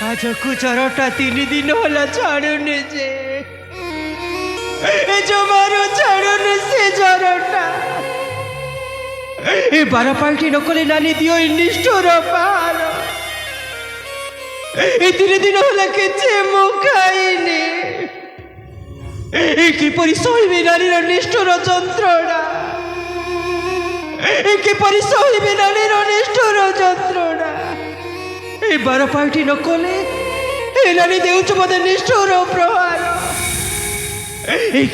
ଆଜକୁ ଜରଟା 3 ଦିନ ହେଲା ଛାଡୁନି ଯେ ଜମାରୁ ଛାଡୁନି ସେ ଜରଟା। ଏ ବାର ପାଲଟି ନ କଲେ ନାନୀ ଦିଅ ନିଷ୍ଠୁର ପାହାର। ଏ 3 ଦିନ ହେଲା କିଛି ମୁଁ ଖାଇନି। କିପରି ସହିବି ନାନୀର ନିଷ୍ଠୁର ଯନ୍ତ୍ରଣା? କିପରି ସହିବି ନାନୀର ନିଷ୍ଠୁର ଯନ୍ତ୍ରଣା? ଏ ବାର ପାଲଟି ନ କଲେ ଏ ନାନୀ ଦେଉଛୁ ମତେ ନିଷ୍ଠୁର ପ୍ରହାର।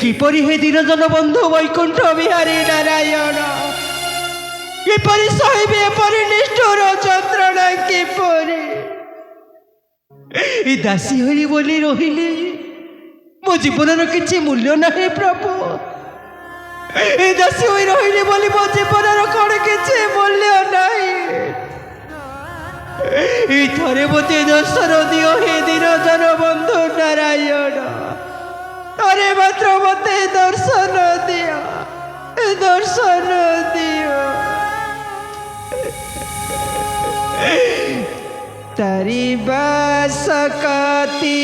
କିପରି ହେ ଦୀନଜନ ବନ୍ଧୁ ବୈକୁଣ୍ଠ ବିହାରୀ ନାରାୟଣ କିପରି ସହିବି ଏପରି ନିଷ୍ଠୁର ଯନ୍ତ୍ରଣା? କିପରି ଏ ଦାସୀ ହୋଇ ବୋଲି ରହିଲି ମୋ ଜୀବନର କିଛି ମୂଲ୍ୟ ନାହିଁ ପ୍ରଭୁ। ଏ ଦାସୀ ହୋଇ ରହିଲି ବୋଲି ମୋ ଜୀବନର କ'ଣ କିଛି ମୂଲ୍ୟ ନାହିଁ। এই থরে মতে দর্শন দিও হে দীনজন বন্ধু নারায়ণ। থরে মাত্র মতে দর্শন দিও, দর্শন দিও। তারি বাসকাতি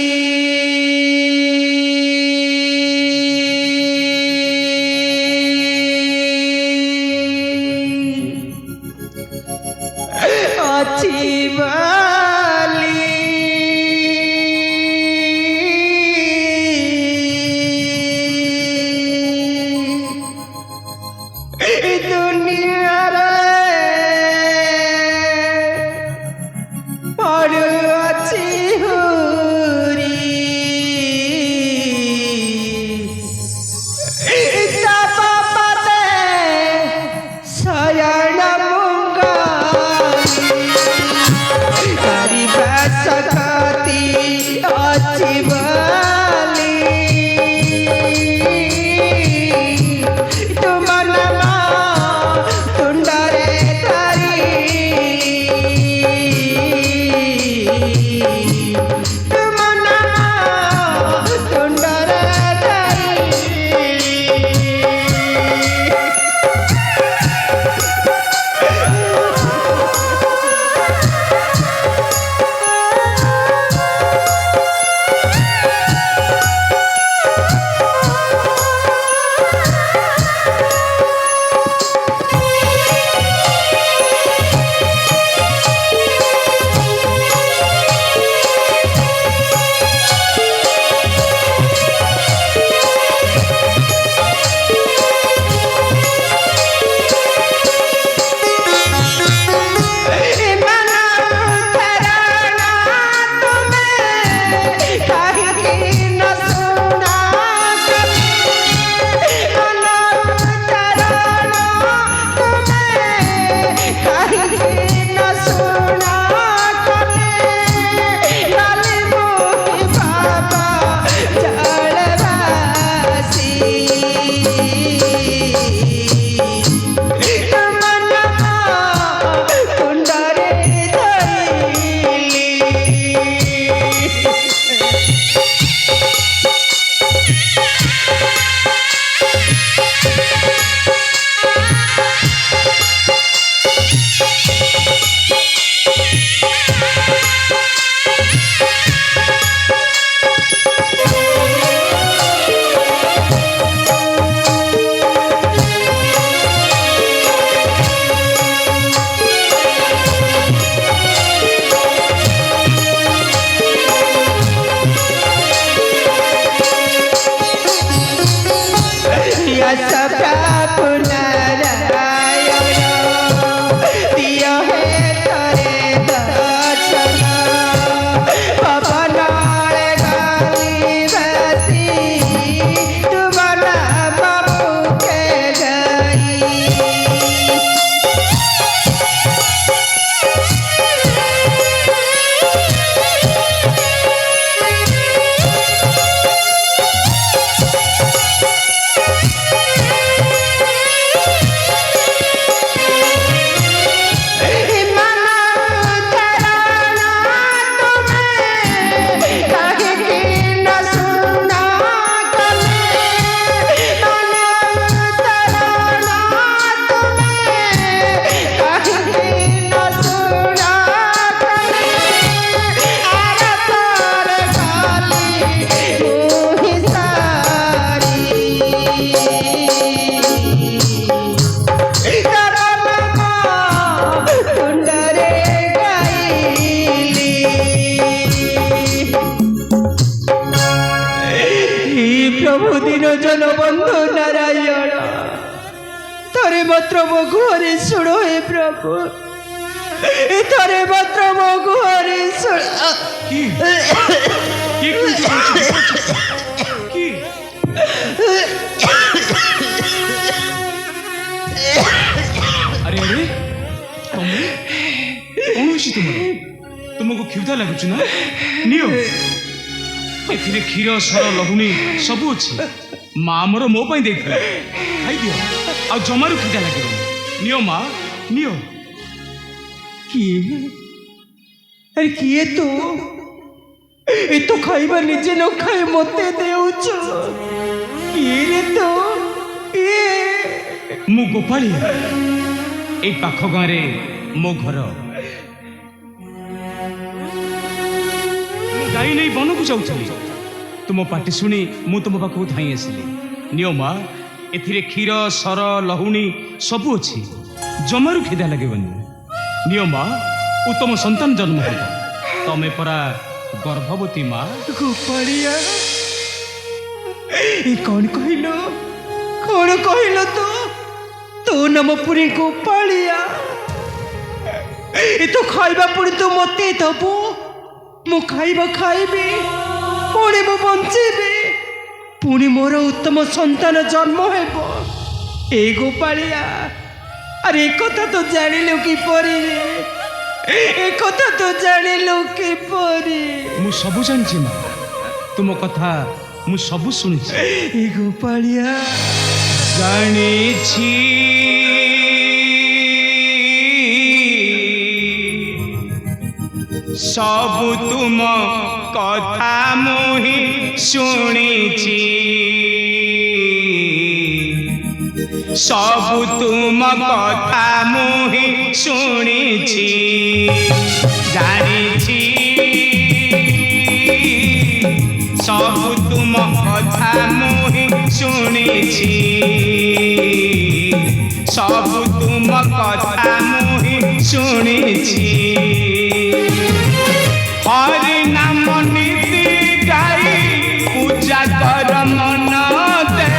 प्रभु दीन जन बंधु नारायण थरे मात्र मो गुहारी शुण हे प्रभु थरे मात्र मो गुहारी शुण अरे अरे तुम्हें कौन हो तुमको क्षुधा लगुच ना नियो एथिरे क्षीर सर लहुणी सब अच्छी माँ मोर मो पाई देथिला खाई दियो आ जमारू क्षुधा लगे नियो माँ नियो किए अरे किए तो ए तो खाइबा निजे न खाई मते देउछ किए रे तो ये मु गोपालिया ए पाख गाँव रे मो घर गाई नहीं बन को जाऊली तुम पाटी शुणी मु तुम पाख धाई आसली नियो माँ एथिरे क्षीर सर लहुणी सब अच्छी जमारू खिदा लगे नियो माँ उत्तम संतान जन्म हो तमें परा गर्भवती माँ गोपालिया कौन कहलो तो नाम पुरी गोपालिया ये तो खाइबा पुरी तो मते दबो मु खाइबा खाइबी पुणी मु बंचीबी पुणी मोर उत्तम संतान जन्म हेबो ए गोपालिया अरे एक कथा तो जानिलु कि परी रे एक कथा तो जानिलु कि परी मु सब जानछि माँ तुम कथा मु सब सुनिछि ए गोपालिया जानिछि सब तुम कथा मोहि शुणिछि सब तुम कथा मोहि शुणिछि जानिछि सब तुम कथा मोहि शुणिछि सब तुम कथा मोहि शुणिछि हरि नाम नीति गाई पूजा कर मन दे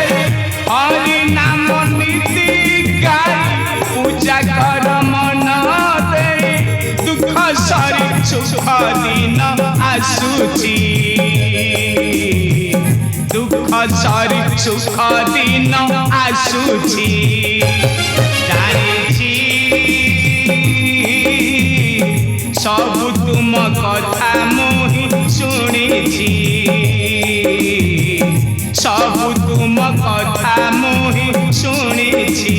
हरि नाम नीति गाई पूजा कर मन दे दुख सरी सुख दिन आसुची दुख सरी सुख दिन आसुची जानिछि सब तुम कथा मोहि शुणिछि सब तुम कथा मोहि शुणिछि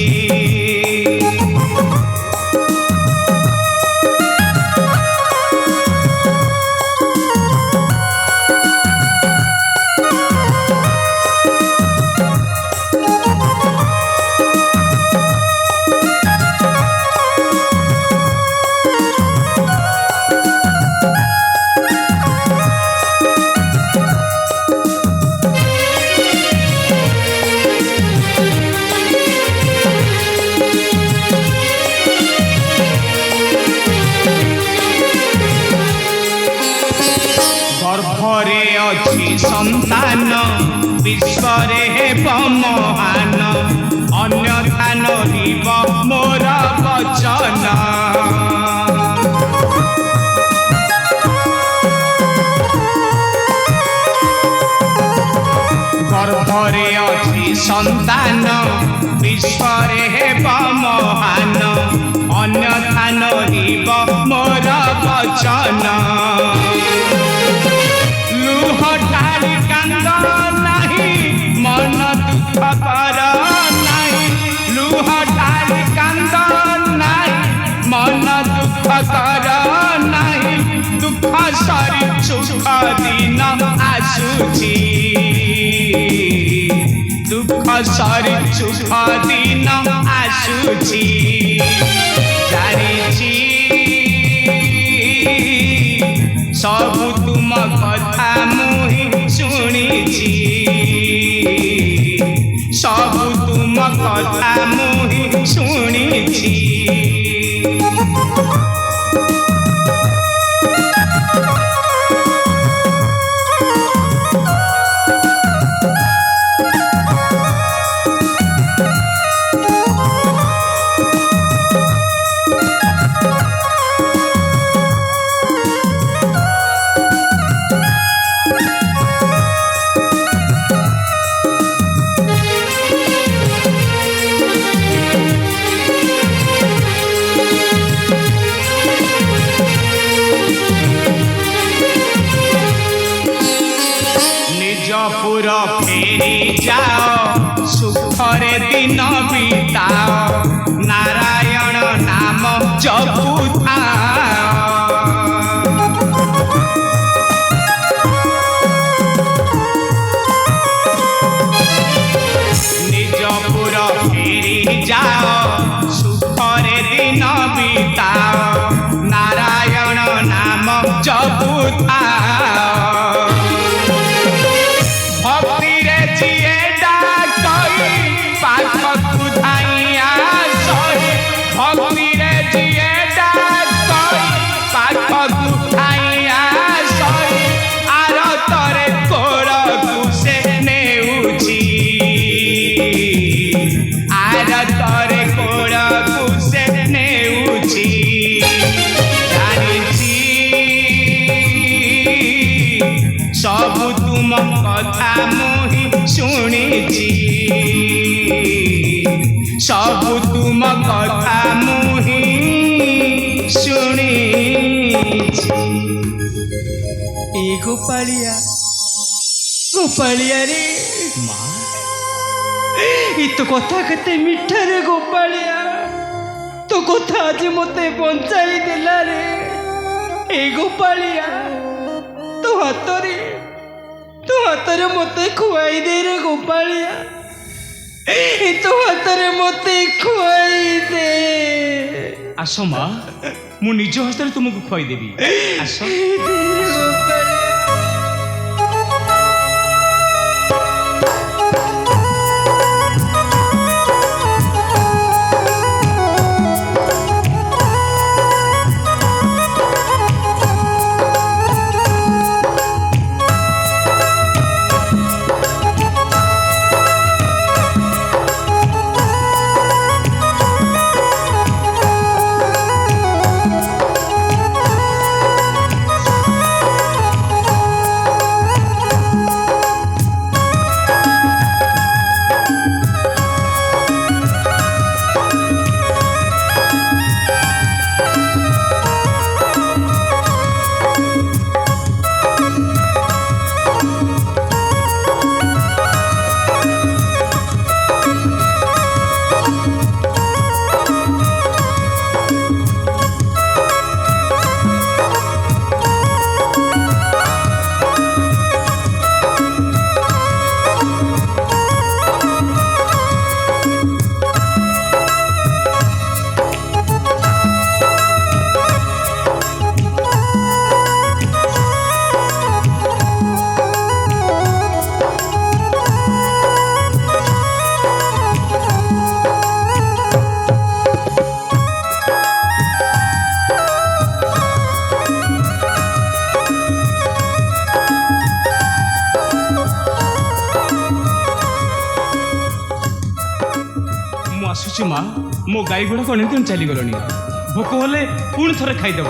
गर्भरे अच्छी संतान विश्वरे हेब महान अन्यथा नहिब मोर वचन गर्भरे अच्छी संतान विश्वरे हेब महान अन्यथा नहिब मोर वचन लुह ढाली कांद नहीं मन दुख कर नहीं लुह ढाली कांद नहीं मन दुख कर नहीं दुख सरी सुख दिन आसुची दुख सरी सुख दिन आसुची जानिछि सब तुम कथा मोहि शुणिछि सब तुम कथा मोहि शुणिछि ନିଜପୁର ଫେରି ଯାଅ ସୁଖରେ ଦିନ ବିତାଅ ନାରାୟଣ ନାମ ଜପୁଥାଅ ନିଜପୁର ଫେରି ଯାଅ ସୁଖରେ ଦିନ ବିତାଅ ନାରାୟଣ ନାମ ଜପୁଥାଅ ଭକ୍ତିରେ ଯିଏ ଡାକଇ ପାଖକୁ ଧାଇଁଆ ସହି ଭକ୍ତିରେ ଯିଏ ଡାକଇ ପାଖକୁ ଧାଇଁଆ ସହି ଆରତରେ କୋଳକୁ ସେ ନେଉଛି ଆରତରେ କୋଳକୁ ସେ ନେଉଛି ଜାଣିଛି ସବୁ ତୁମ କଥା ମୁହିଁ ଶୁଣିଛି ସବୁ ତୁମ କଥା ମୁହିଁ ଶୁଣିଛି ଏ ଗୋପାଳିଆ ଗୋପାଳିଆ ରେ ମା ଏ ତ କଥା କେତେ ମିଠା ରେ ଗୋପାଳିଆ ତୋ କଥା ଆଜି ମତେ ବଞ୍ଚାଇ ଦେଲା ରେ ଏ ଗୋପାଳିଆ ତୋ ହାତରେ ମତେ ଖୁଆଇ ଦେ ରେ ଗୋପାଳିଆ ତୋ ହାତରେ ମତେ ଖୁଆଇ ଦେ ଆସ ମା ମୁଁ ନିଜ ହସ୍ତରେ ତୁମକୁ ଖୁଆଇଦେବି ଆସ ଦେ ରେ ଗୋପାଳିଆ ଆସୁଛି ମା ମୋ ଗାଈ ଗୁଡ଼ାକ ଅନେକ ଦିନ ଚାଲିଗଲେଣି ଭୋକ ହେଲେ ପୁଣି ଥରେ ଖାଇଦେବ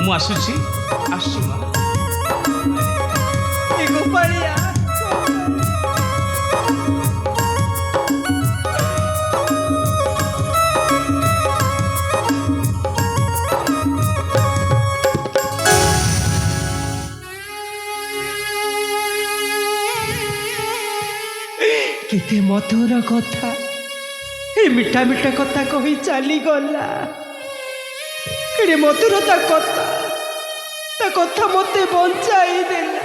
ମୁଁ ଆସୁଛି ମା ଏ ଗୋପାଳିଆ କେତେ ମଧୁର କଥା ଏ ମିଠା ମିଠା କଥା କହି ଚାଲିଗଲା କେଡ଼େ ମଧୁର ତା କଥା ମୋତେ ବଞ୍ଚାଇ ଦେଲା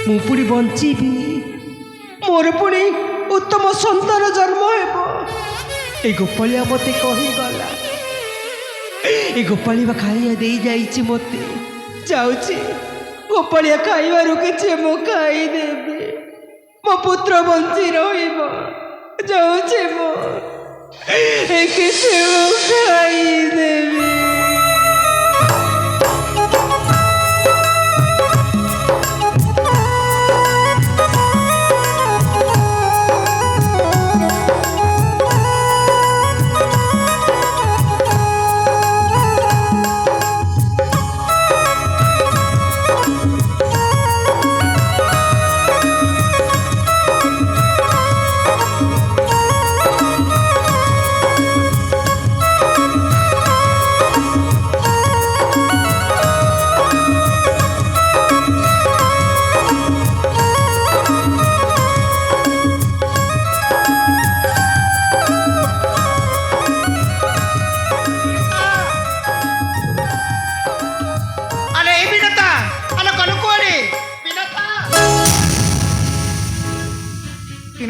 ମୁଁ ପୁଣି ବଞ୍ଚିବି ମୋର ପୁଣି ଉତ୍ତମ ସନ୍ତାନ ଜନ୍ମ ହେବ ଏ ଗୋପାଳିଆ ମୋତେ କହିଗଲା ଏ ଗୋପାଳିଆ ଖାଇବା ଦେଇ ଯାଇଛି ମୋତେ ଯାଉଛି ଗୋପାଳିଆ ଖାଇବାରୁ କିଛି ମୁଁ ଖାଇଦେବି ମୋ ପୁତ୍ର ବଞ୍ଚି ରହିବ ଯାଉଛି ମୁଁ କିଛି ମୁଁ ଖାଇଦେବି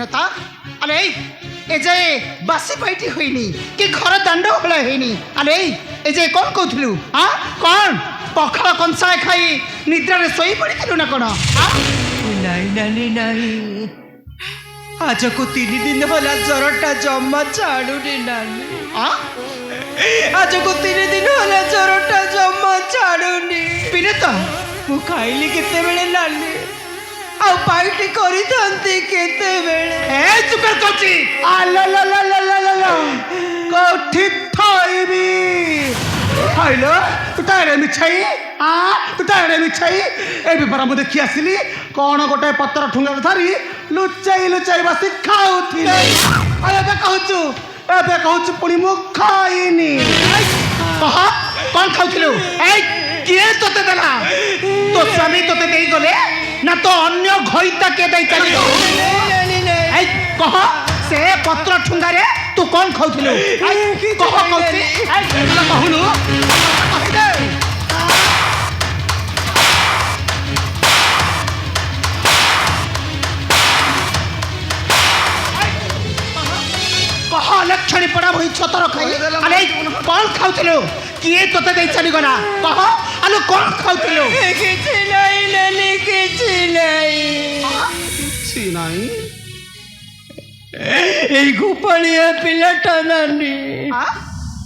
বিনতা আরে এ যে বাসি পাইটি হইনি কি ঘর দাণ্ড হলে হইনি আরে এই যে কোন কହୁଥିଲୁ হ্যাঁ কোন পখাଳ কনসায় খাই নিদ্রারে শোই পড়িଥିଲୁ না কোন ନାଇଁ ନାନୀ ନାଇଁ ଆଜକୁ 3 ଦିନ ହେଲା ଜ୍ୱରଟା ଜମା ଛାଡୁନି ନାନୀ ଆଜକୁ 3 ଦିନ ହେଲା ଜ୍ୱରଟା ଜମା ଛାଡୁନି ବିନତା ମୁଁ ଖାଇଲି କେତେବେଳେ ନାନୀ ଆଉ ପାଇଟି କରିଥାନ୍ତି କେତେବେଳେ ଏ ଚୁପ କରୁଛି କୋଠି ଥଇବି ହାଇଲୋ ତୁ ତାରେ ମିଛାଇ ତୁ ତାରେ ମିଛାଇ ଏବେ ପରା ମୁଁ ଦେଖି ଆସିଲି କଣ ଗୋଟେ ପତ୍ର ଠୁଙ୍ଗା ଧରି ଲୁଚାଇ ଲୁଚାଇ ବସି ଖାଉଥିଲି ଏବେ କହୁଛୁ ପୁଣି ମୁଁ ଖାଇନି କହ କଣ ଖାଉଥିଲୁ ଏଇ କିଏ ତତେ ଦେଲା ତୋ ସ୍ୱାମୀ ତତେ ଦେଇଗଲେ ନା ତ ଅନ୍ୟ ଘଇତା କେ ଦେଇ ଚାଲିଲ ଏଇ କହ ସେ ପତ୍ର ଠୁଙ୍ଗାରେ ତୁ କଣ ଖାଉଥିଲୁ କହ କହୁଛି କହୁନୁ କହିଦେ कह लक्षणी पड़ा वही छतर खाई अरे कौन खाऊथिलु किए तोते देई चली गला कह आलो कौन खाऊथिलु କିଛି ନାହିଁ ନାନୀ କିଛି ନାହିଁ କିଛି ନାହିଁ ଏଇ ଗୋପାଳିଆ ପିଲାଟା ନାନୀ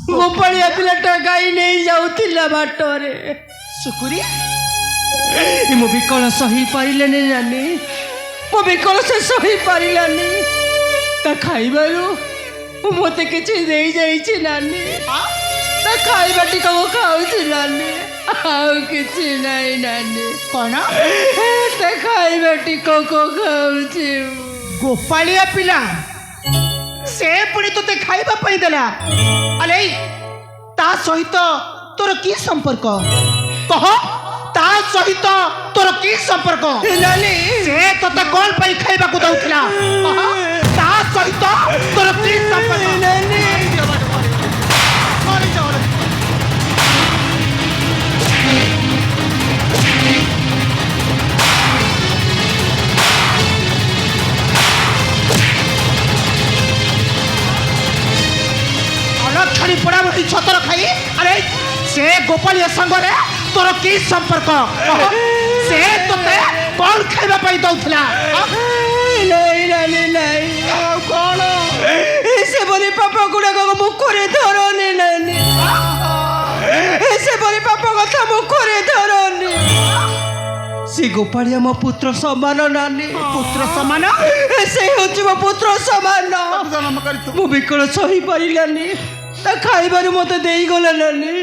ଗୋପାଳିଆ ପିଲାଟା ଗାଈ ନେଇ ଯାଉଥିଲା ବାଟରେ ସୁକୁରି ମୁଁ ବିକଳ ସହି ପାରିଲାନି ନାନୀ ମୁଁ ବିକଳ ସେ ସହି ପାରିଲାନି ତା ଖାଇବାରୁ ମୋତେ କିଛି ଦେଇ ଯାଇଛି ନାନୀ ତା ଖାଇବା ଟିକକୁ ଖାଉଛି ନାନୀ ଆଉ କିଛି ନାହିଁ ନାନୀ କଣ ତା ଖାଇବା ଟିକକୁ ଖାଉଛି ଗୋପାଳିଆ ପିଲା ସେ ପୁଣି ତୋତେ ଖାଇବା ପାଇଁ ଦେଲା ଆରେ ତା ସହିତ ତୋର କି ସମ୍ପର୍କ କହ ତା ସହିତ ତୋର କି ସମ୍ପର୍କ ନାନୀ ସେ ତୋତେ କଣ ପାଇଁ ଖାଇବାକୁ ଦଉଥିଲା କହ ତା ସହିତ ତୋର କି ସମ୍ପର୍କ ନାନୀ अलक्षणी पड़ा वही छतर खाई अरे से गोपालिया संगरे तोर की संपर्क से तोते कौन खाइबा पाई दउथला ନାଇଁ ନାନୀ ନାଇଁ ଆଉ କଣ ସେଭଳି ପାପ ଗୁଡ଼ାକ ମୁଖରେ ଧରନି ନାନୀ ସେଭଳି ପାପ କଥା ମୁଖରେ ଧରନି ସେ ଗୋପାଳିଆ ମୋ ପୁତ୍ର ସମାନ ନାନୀ पुत्र समान ସେ ହେଉଛି ମୋ ପୁତ୍ର ସମାନ जन्म करी ମୁଁ ବିକଳ ସହି ପାରିଲାନି ତା ଖାଇବାରୁ ମୋତେ ଦେଇଗଲା ନାନୀ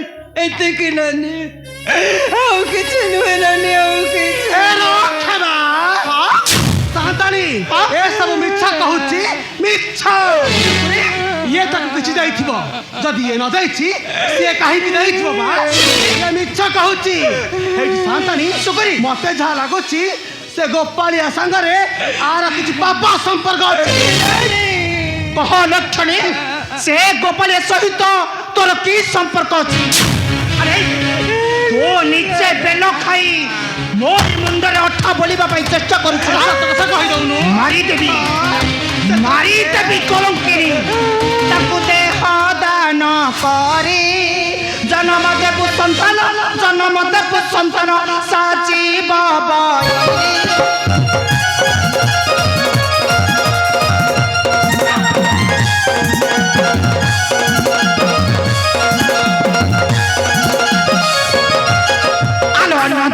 ଏତିକି ନାନୀ ଆଉ କିଛି ନୁହେଁ ନାନୀ ଆଉ କିଛି ରଖେବା ସାନ୍ତାଣୀ ଏ ସବୁ ମିଛ କହୁଛି ମିଛ ଇଏ ତାକୁ କିଛି ଦେଇଥିବ ଯଦି ଇଏ ନ ଦେଇଛି ସିଏ କାହିଁକି ଦେଇଥିବ ବା ଇଏ ମିଛ କହୁଛି ହେଇଠି ସାନ୍ତାଣୀ ସୁକରି ମତେ ଯାହା ଲାଗୁଛି ସେ ଗୋପାଳିଆ ସାଙ୍ଗରେ ଆର କିଛି ପାପ ସମ୍ପର୍କ ଅଛି କହ ଲକ୍ଷଣୀ ସେ ଗୋପାଳିଆ ସହିତ ତୋର କି ସମ୍ପର୍କ ଅଛି ଆରେ ତୁ ନିଜେ ବେଲ ଖାଇ ମୋରି ମୁଣ୍ଡରେ ଅଠା ବୋଳିବା ପାଇଁ ଚେଷ୍ଟା କରୁଛୁ ମାରିଦେବି କଲଙ୍କିରି ତାକୁ ଦେହ ଦାନ କରି ଜନ୍ମ ଦେବୁ ସନ୍ତାନ ସାଜିବ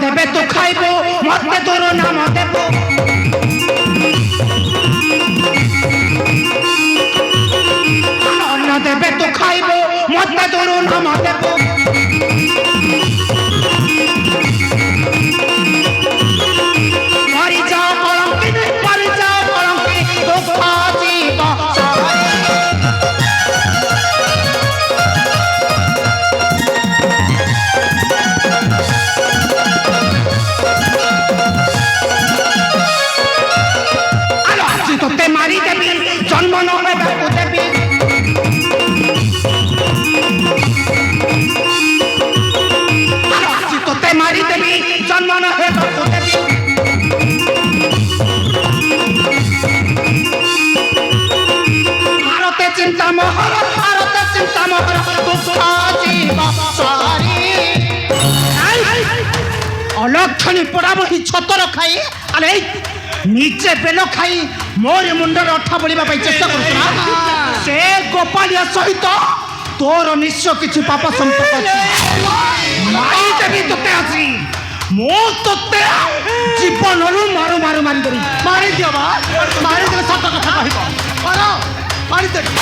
देबे तो खाइबो मते तोर नाम देबो अन्न देबे तो खाइबो मते तोर नाम देबो मरी जाओ कलंकी दुख जीव तोते मारी देवी जन्म न हेबाकु देवी तोते मारी देवी जन्म न हेबाकु देवी দুঃখ জীব সারি অলক্ষণী পড়া বহি ছতর খাই আরে নিজে বেল খাই মোর মুন্ডর অঠা বলিবা পাই চেষ্টা করছ না সে গোপালিয়া সহিত তোর নিশ্চয় কিছু পাপ সম্পর্ক আছে মারি দেবি তোতে আছি ମୁଁ ତୋତେ ଜୀବନରୁ ମାରିଦେବି ମାରିଦିଅ ବା ମାରିଦେଲେ ସତ କଥା କହିବ କର ମାରିଦେବି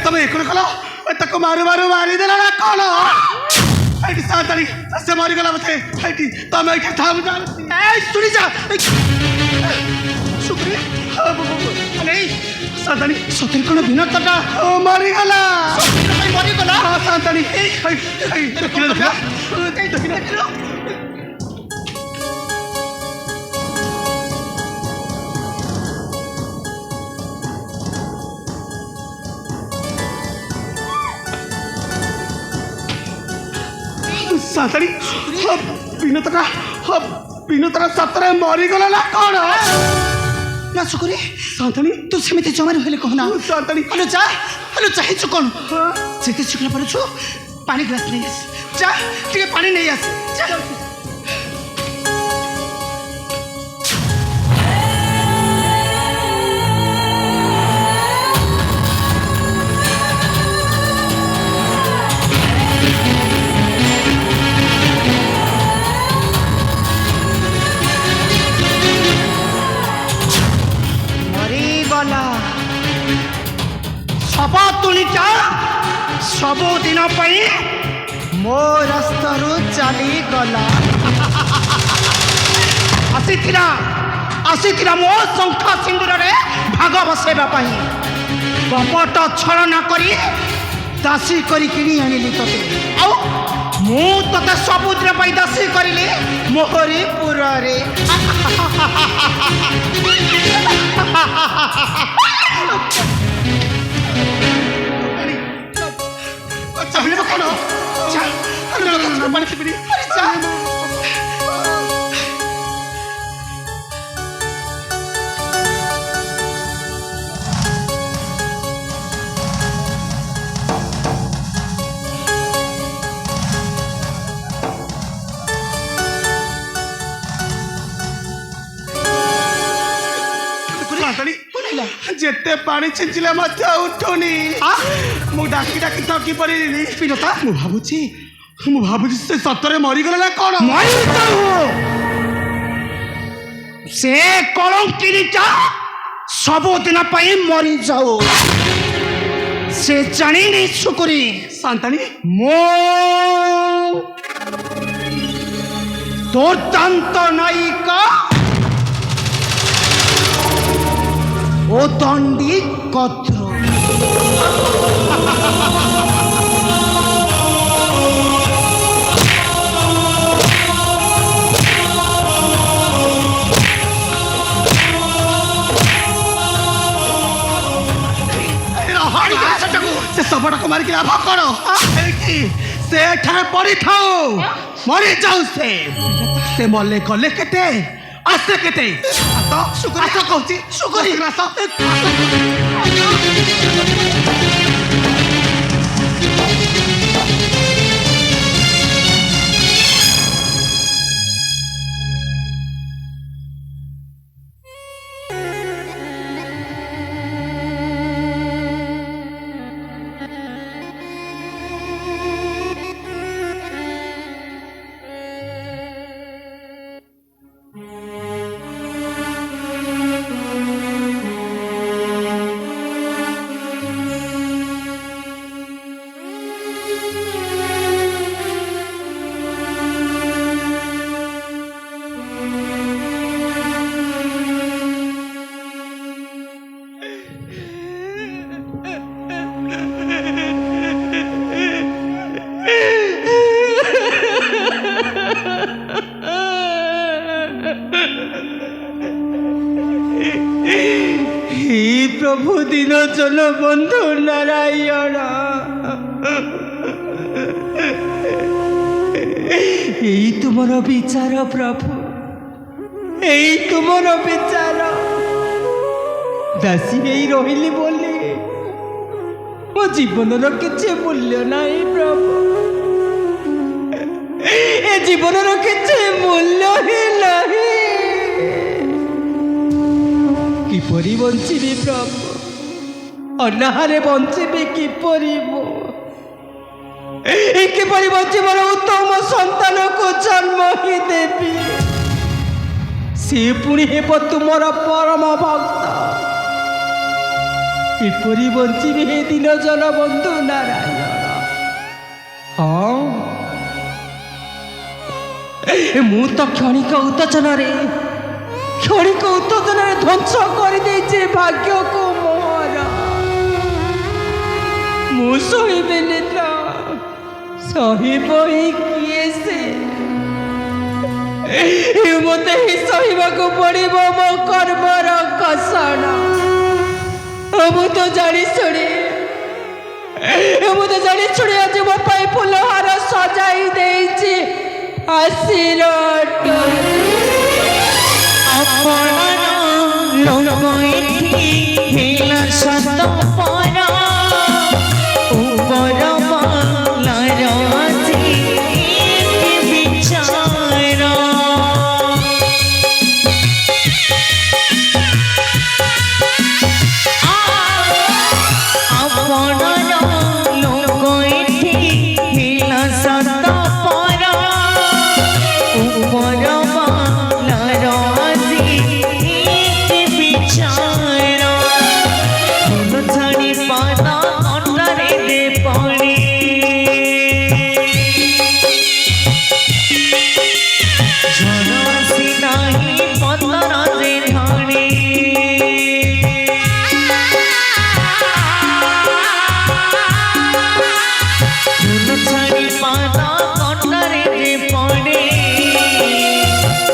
ତମେ ଏକର କଲ ତାକୁ ମାରିଦେଲା ନା କଣ ଏଇଠି ସାନ୍ତାଣୀ ସେ ମରିଗଲା ମତେ ଏଇଠି ତମେ ଏଇଠି ଥାଉ ଶୁଣି ଯା ସାନ୍ତାଣୀ ସତରେ କଣ ବିନୋଦଟା ମରିଗଲା ମରିଗଲା ସାନ୍ତାଣୀ ଦେଖିଲ ସାନ୍ତାଣୀ ବିନୋଦଟା ସତରେ ମରିଗଲା ନା କଣ ନା ସୁକୁରି ସାନ୍ତାଣୀ ତୁ ସେମିତି ଜମାରେ ହେଲେ କହନା ସାନ୍ତାଣୀ ହଲୋ ଚାହିଁଛୁ କଣ ଯେତେ ଶୀଘ୍ର ପାରୁଛୁ ପାଣି ଗ୍ଲାସ୍ ନେଇ ଆସ ଯା ଟିକେ ପାଣି ନେଇ ଆସ ଶବତୁଳିଟା ସବୁଦିନ ପାଇଁ ମୋ ରାସ୍ତାରୁ ଚାଲିଗଲା ଆସିଥିଲା ମୋ ଶଙ୍ଖ ସିନ୍ଦୁରରେ ଭାଗ ବସେଇବା ପାଇଁ କପଟ ଛଳନା କରି ଦାସୀ କରି କିଣି ଆଣିଲି ତତେ ଆଉ ମୁଁ ତତେ ସବୁଦିନ ପାଇଁ ଦାସୀ କରିଲି ମୋହରିପୁରରେ କଣ ଯେତେ ପାଣି ଛିଞ୍ଚିଲେ ମଧ୍ୟ ଉଠୁନି ମୁଁ ଡାକି ଥକି ପଡ଼ିଲିନି ବିନୋଦା ମୁଁ ଭାବୁଛି ସେ ସତରେ ମରିଗଲା ନା କଣ ସେ କଳଙ୍କିରୀଟା ସବୁଦିନ ପାଇଁ ମରିଯାଉ ସେ ଜାଣିନି ସୁକୁରି ସାନ୍ତାଣୀ ମୁଁ ଦୁର୍ଦାନ୍ତ ନାୟିକା ও দণ্ডী কত্র ସେ ଶବଟାକୁ ମାରିକି ଲାଭ କଣ ସେ ଏଠାରେ ପଡ଼ିଥାଉ ମରିଯାଉ ସେ ମଲେ ଗଲେ କେତେ ଆସେ କେତେ ଆସ କହୁଛି ସୁକୁରି ଆସ দিନ ଜନ ବନ୍ଧୁ ନାରାୟଣ ଏଇ ତୁମର ବିଚାର ପ୍ରଭୁ, ଏଇ ତୁମର ବିଚାର। ଦାସୀ ହେଇ ରହିଲି ବୋଲି ମୋ ଜୀବନର କିଛି ମୂଲ୍ୟ ନାହିଁ ପ୍ରଭୁ, ଏ ଜୀବନର କିଛି ମୂଲ୍ୟ ହିଁ ନାହିଁ। କିପରି ବଞ୍ଚିବି ପ୍ରଭୁ, ଅନାହାରେ ବଞ୍ଚିବି କିପରି ମୁଁ? କିପରି ବଞ୍ଚି ମୋର ଉତ୍ତମ ସନ୍ତାନକୁ ଜନ୍ମ ହିଁ ଦେବି? ସେ ପୁଣି ହେବ ତୁମର ପରମ ଭକ୍ତ। କିପରି ବଞ୍ଚିବି ହେ ଦିନ ଜନ ବନ୍ଧୁ ନାରାୟଣ? ହଁ, ମୁଁ ତ କ୍ଷଣିକ ଉତ୍ତେଜନାରେ ଧ୍ୱଂସ କରିଦେଇଛି ଭାଗ୍ୟକୁ ମୋର। ମୁଁ ସହିବିନି ତ, ସହିବ ହିଁ କିଏ ସେ? ମୋତେ ହିଁ ସହିବାକୁ ପଡ଼ିବ ମୋ କର୍ମର କଷଣ। ମୁଁ ତ ଜାଣି ଶୁଣି ଆଜି ମୋ ପାଇଁ ଫୁଲହାର ସଜାଇ ଦେଇଛି ଆସିର ଲୋକ ଏଠି ହେଲା ସତ ପର ଉପର ବାଲାର ଆଜି ବିଚାର। ଆପଣର ଲୋକ ଏଠି ହେଲା ସତ ପର ଉପର ବାଲାର ଆଜି ବିଚାର। ଫୁଲ ଛାଡ଼ି ପାଦ ଅଣ୍ଡାରେ ଦେ ପଡ଼ି ଝଡ଼ ଆସି ନାହିଁ ପତର ଯେ ଢାଣି। ଫୁଲ ଛାଡ଼ି ପାଦ ଅଣ୍ଡାରେ ଦେ ପଡ଼ି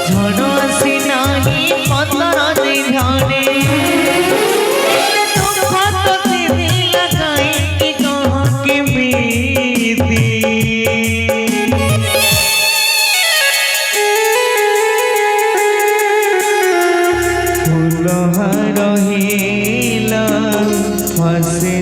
ଝଡ଼ ଆସି ନାହିଁ ପତର ଯେ ଢାଣି। ରହିଲା ଫସେ